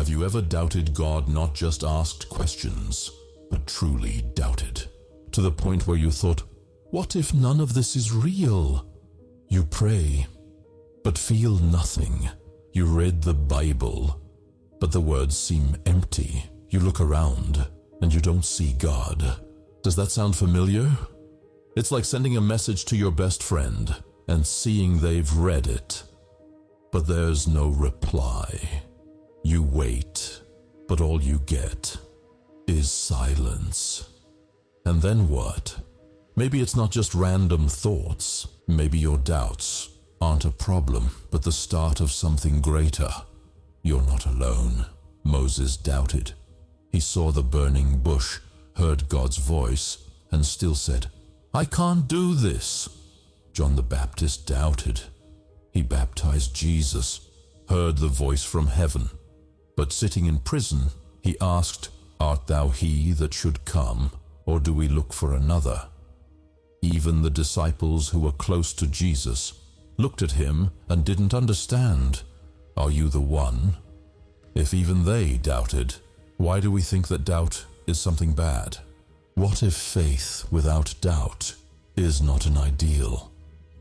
Have you ever doubted God, not just asked questions, but truly doubted? To the point where you thought, what if none of this is real? You pray, but feel nothing. You read the Bible, but the words seem empty. You look around, and you don't see God. Does that sound familiar? It's like sending a message to your best friend and seeing they've read it, but there's no reply. You wait, but all you get is silence. And then what? Maybe it's not just random thoughts. Maybe your doubts aren't a problem, but the start of something greater. You're not alone. Moses doubted. He saw the burning bush, heard God's voice, and still said, I can't do this. John the Baptist doubted. He baptized Jesus, heard the voice from heaven, but sitting in prison, he asked, Art thou he that should come, or do we look for another? Even the disciples who were close to Jesus looked at him and didn't understand. Are you the one? If even they doubted, why do we think that doubt is something bad? What if faith without doubt is not an ideal,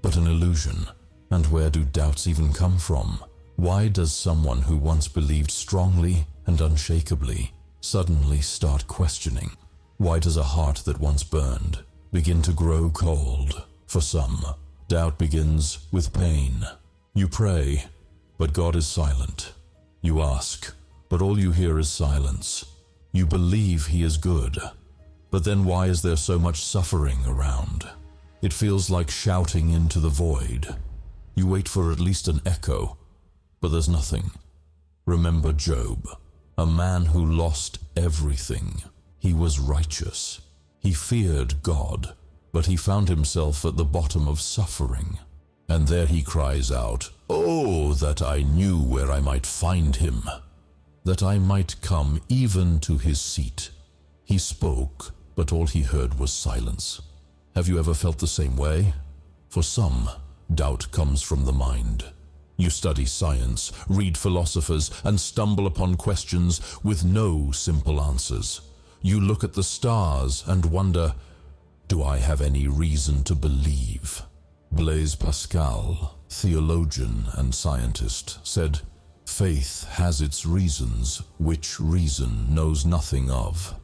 but an illusion? And where do doubts even come from? Why does someone who once believed strongly and unshakably suddenly start questioning? Why does a heart that once burned begin to grow cold? For some, doubt begins with pain. You pray, but God is silent. You ask, but all you hear is silence. You believe He is good, but then why is there so much suffering around? It feels like shouting into the void. You wait for at least an echo, but there's nothing. Remember Job, a man who lost everything. He was righteous. He feared God, but he found himself at the bottom of suffering. And there he cries out, Oh, that I knew where I might find him, that I might come even to his seat. He spoke, but all he heard was silence. Have you ever felt the same way? For some, doubt comes from the mind. You study science, read philosophers, and stumble upon questions with no simple answers. You look at the stars and wonder, do I have any reason to believe? Blaise Pascal, theologian and scientist, said, Faith has its reasons, which reason knows nothing of.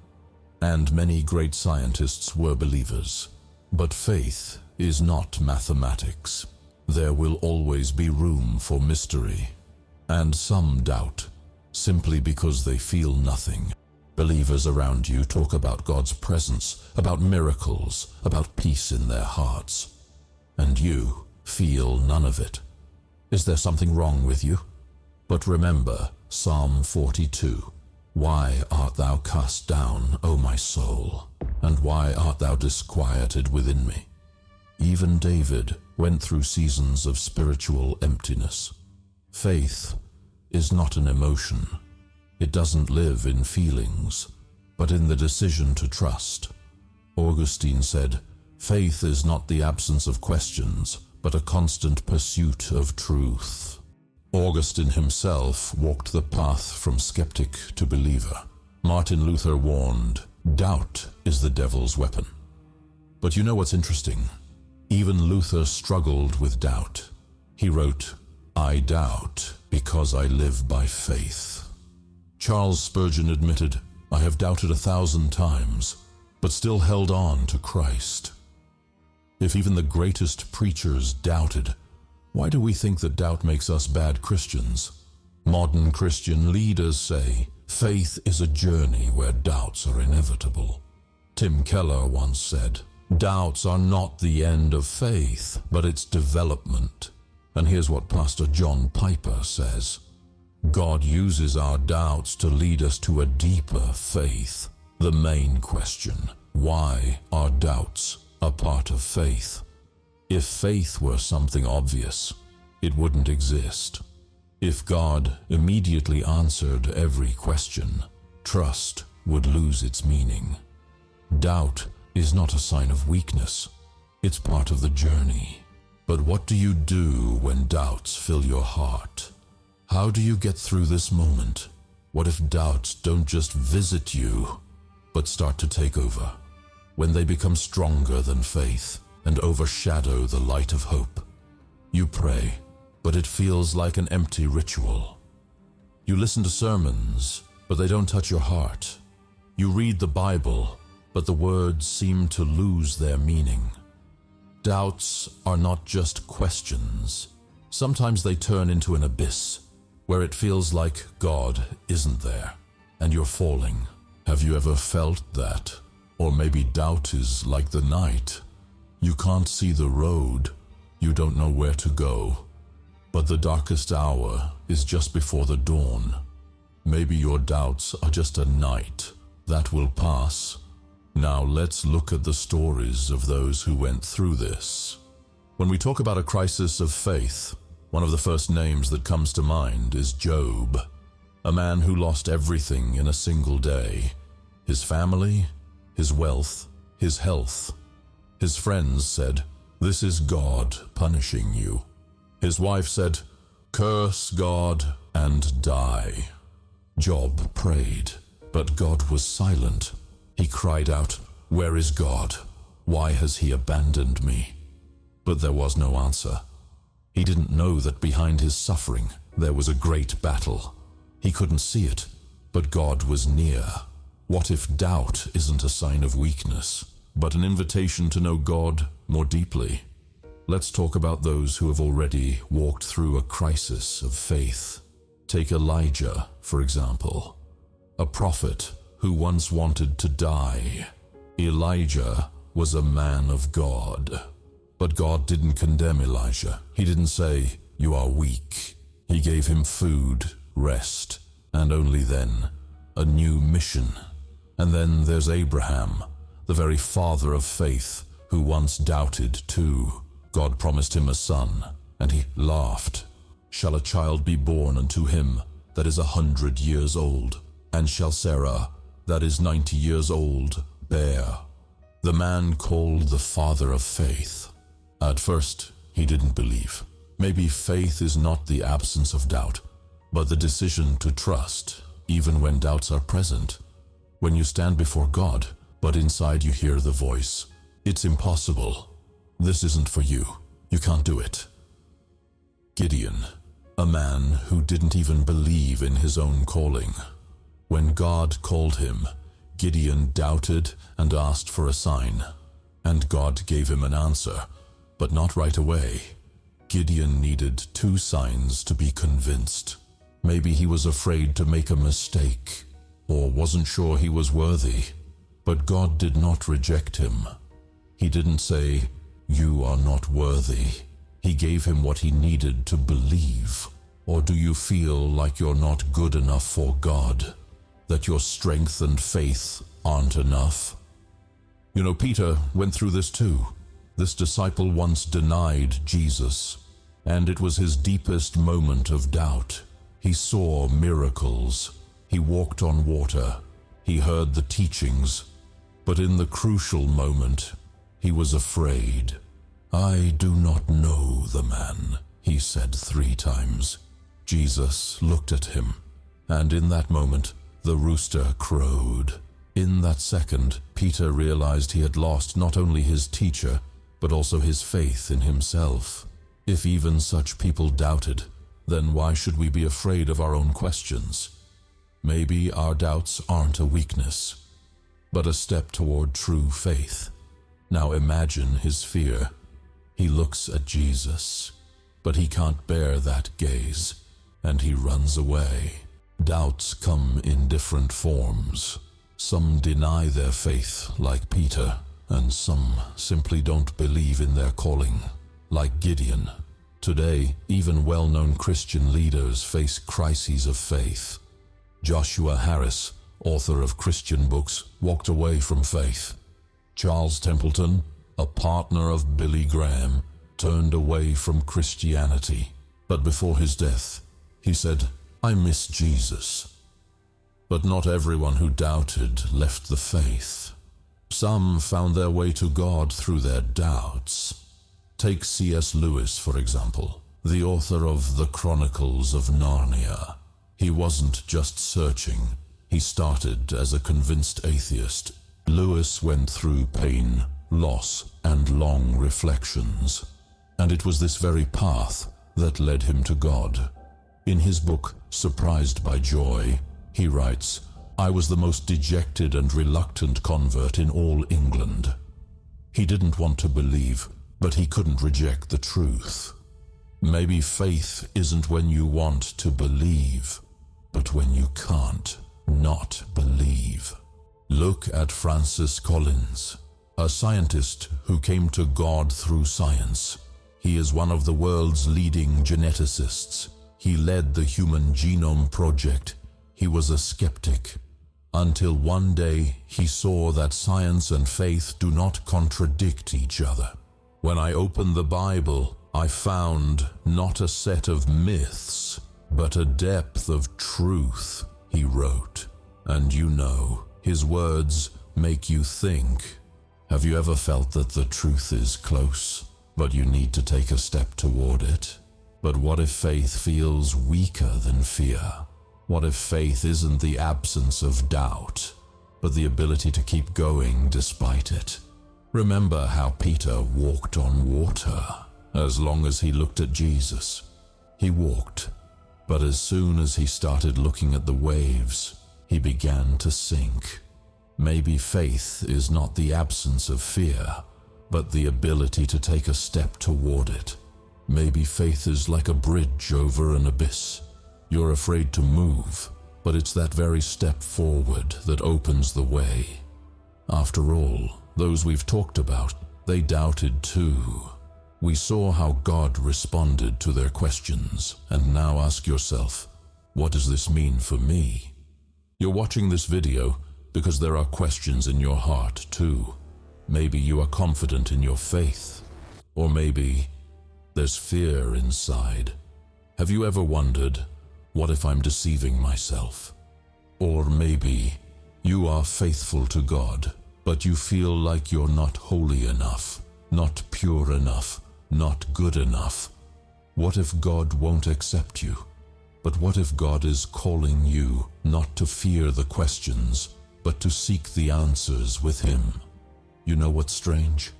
And many great scientists were believers. But faith is not mathematics. There will always be room for mystery. And some doubt, simply because they feel nothing. Believers around you talk about God's presence, about miracles, about peace in their hearts. And you feel none of it. Is there something wrong with you? But remember Psalm 42. Why art thou cast down, O my soul? And why art thou disquieted within me? Even David went through seasons of spiritual emptiness. Faith is not an emotion. It doesn't live in feelings, but in the decision to trust. Augustine said, Faith is not the absence of questions, but a constant pursuit of truth. Augustine himself walked the path from skeptic to believer. Martin Luther warned, doubt is the devil's weapon. But you know what's interesting? Even Luther struggled with doubt. He wrote, I doubt because I live by faith. Charles Spurgeon admitted, I have doubted 1,000 times, but still held on to Christ. If even the greatest preachers doubted, why do we think that doubt makes us bad Christians? Modern Christian leaders say, faith is a journey where doubts are inevitable. Tim Keller once said, doubts are not the end of faith, but its development. And here's what Pastor John Piper says, God uses our doubts to lead us to a deeper faith. The main question, why are doubts a part of faith? If faith were something obvious, it wouldn't exist. If God immediately answered every question, trust would lose its meaning. Doubt is not a sign of weakness. It's part of the journey. But what do you do when doubts fill your heart? How do you get through this moment? What if doubts don't just visit you, but start to take over? When they become stronger than faith and overshadow the light of hope. You pray, but it feels like an empty ritual. You listen to sermons, but they don't touch your heart. You read the Bible, but the words seem to lose their meaning. Doubts are not just questions. Sometimes they turn into an abyss, where it feels like God isn't there, and you're falling. Have you ever felt that? Or maybe doubt is like the night. You can't see the road. You don't know where to go. But the darkest hour is just before the dawn. Maybe your doubts are just a night that will pass. Now let's look at the stories of those who went through this. When we talk about a crisis of faith, one of the first names that comes to mind is Job, a man who lost everything in a single day. His family, his wealth, his health. His friends said, "This is God punishing you." His wife said, "Curse God and die." Job prayed, but God was silent. He cried out, "Where is God? Why has he abandoned me?" But there was no answer. He didn't know that behind his suffering there was a great battle. He couldn't see it, but God was near. What if doubt isn't a sign of weakness, but an invitation to know God more deeply? Let's talk about those who have already walked through a crisis of faith. Take Elijah, for example, a prophet who once wanted to die. Elijah was a man of God. But God didn't condemn Elijah. He didn't say, "You are weak." He gave him food, rest, and only then, a new mission. And then there's Abraham, the very father of faith, who once doubted too. God promised him a son, and he laughed. "Shall a child be born unto him that is 100 years old? And shall Sarah, that is 90 years old, bear?" The man called the father of faith. At first, he didn't believe. Maybe faith is not the absence of doubt, but the decision to trust, even when doubts are present. When you stand before God, but inside you hear the voice, "It's impossible. This isn't for you. You can't do it." Gideon, a man who didn't even believe in his own calling. When God called him, Gideon doubted and asked for a sign, and God gave him an answer, but not right away. Gideon needed 2 signs to be convinced. Maybe he was afraid to make a mistake, or wasn't sure he was worthy. But God did not reject him. He didn't say, "You are not worthy." He gave him what he needed to believe. Or do you feel like you're not good enough for God? That your strength and faith aren't enough? You know, Peter went through this too. This disciple once denied Jesus, and it was his deepest moment of doubt. He saw miracles. He walked on water. He heard the teachings. But in the crucial moment, he was afraid. "I do not know the man," he said 3 times. Jesus looked at him, and in that moment, the rooster crowed. In that second, Peter realized he had lost not only his teacher, but also his faith in himself. If even such people doubted, then why should we be afraid of our own questions? Maybe our doubts aren't a weakness, but a step toward true faith. Now imagine his fear. He looks at Jesus, but he can't bear that gaze, and he runs away. Doubts come in different forms. Some deny their faith, like Peter, and some simply don't believe in their calling, like Gideon. Today, even well-known Christian leaders face crises of faith. Joshua Harris, author of Christian books, walked away from faith. Charles Templeton, a partner of Billy Graham, turned away from Christianity. But before his death, he said, "I miss Jesus." But not everyone who doubted left the faith. Some found their way to God through their doubts. Take C.S. Lewis, for example, the author of The Chronicles of Narnia. He wasn't just searching. He started as a convinced atheist. Lewis went through pain, loss, and long reflections. And it was this very path that led him to God. In his book, Surprised by Joy, he writes, "I was the most dejected and reluctant convert in all England." He didn't want to believe, but he couldn't reject the truth. Maybe faith isn't when you want to believe, but when you can't not believe. Look at Francis Collins, a scientist who came to God through science. He is one of the world's leading geneticists. He led the Human Genome Project. He was a skeptic, until one day he saw that science and faith do not contradict each other. "When I opened the Bible, I found not a set of myths, but a depth of truth," he wrote. And you know, his words make you think. Have you ever felt that the truth is close, but you need to take a step toward it? But what if faith feels weaker than fear? What if faith isn't the absence of doubt, but the ability to keep going despite it? Remember how Peter walked on water. As long as he looked at Jesus, he walked. But as soon as he started looking at the waves, he began to sink. Maybe faith is not the absence of fear, but the ability to take a step toward it. Maybe faith is like a bridge over an abyss. You're afraid to move, but it's that very step forward that opens the way. After all, those we've talked about, they doubted too. We saw how God responded to their questions, and now ask yourself, what does this mean for me? You're watching this video because there are questions in your heart too. Maybe you are confident in your faith, or maybe there's fear inside. Have you ever wondered, what if I'm deceiving myself? Or maybe you are faithful to God, but you feel like you're not holy enough, not pure enough, not good enough. What if God won't accept you? But what if God is calling you not to fear the questions, but to seek the answers with Him? You know what's strange?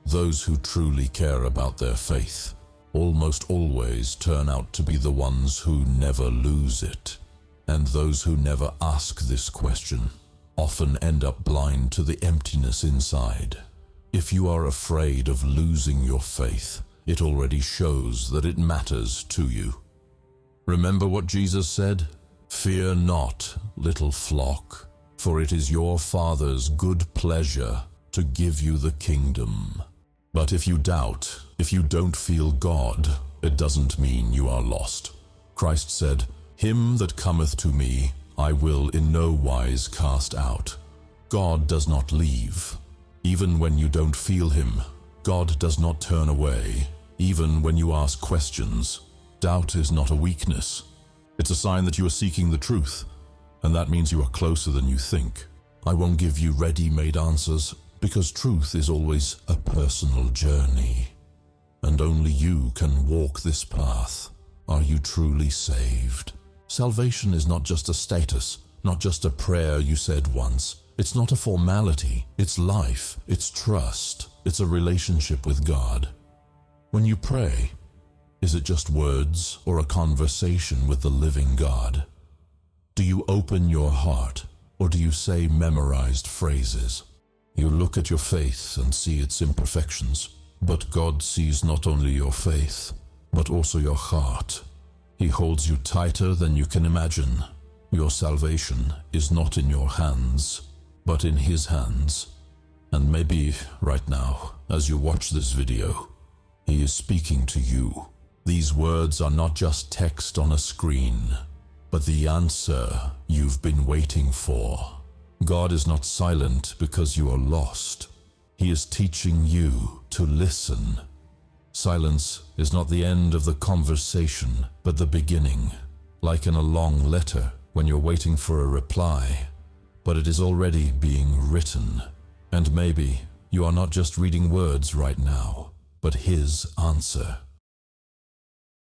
Those who truly care about their faith almost always turn out to be the ones who never lose it. And those who never ask this question often end up blind to the emptiness inside. If you are afraid of losing your faith, it already shows that it matters to you. Remember what Jesus said? "Fear not, little flock, for it is your Father's good pleasure to give you the kingdom." But if you doubt, if you don't feel God, it doesn't mean you are lost. Christ said, "Him that cometh to me, I will in no wise cast out." God does not leave. Even when you don't feel Him, God does not turn away. Even when you ask questions, doubt is not a weakness. It's a sign that you are seeking the truth, and that means you are closer than you think. I won't give you ready-made answers, because truth is always a personal journey, and only you can walk this path. Are you truly saved? Salvation is not just a status, not just a prayer you said once. It's not a formality. It's life. It's trust. It's a relationship with God. When you pray, is it just words or a conversation with the living God? Do you open your heart, or do you say memorized phrases? You look at your faith and see its imperfections, but God sees not only your faith, but also your heart. He holds you tighter than you can imagine. Your salvation is not in your hands, but in His hands. And maybe right now, as you watch this video, He is speaking to you. These words are not just text on a screen, but the answer you've been waiting for. God is not silent because you are lost. He is teaching you to listen. Silence is not the end of the conversation, but the beginning. Like in a long letter when you're waiting for a reply, but it is already being written. And maybe you are not just reading words right now, but His answer.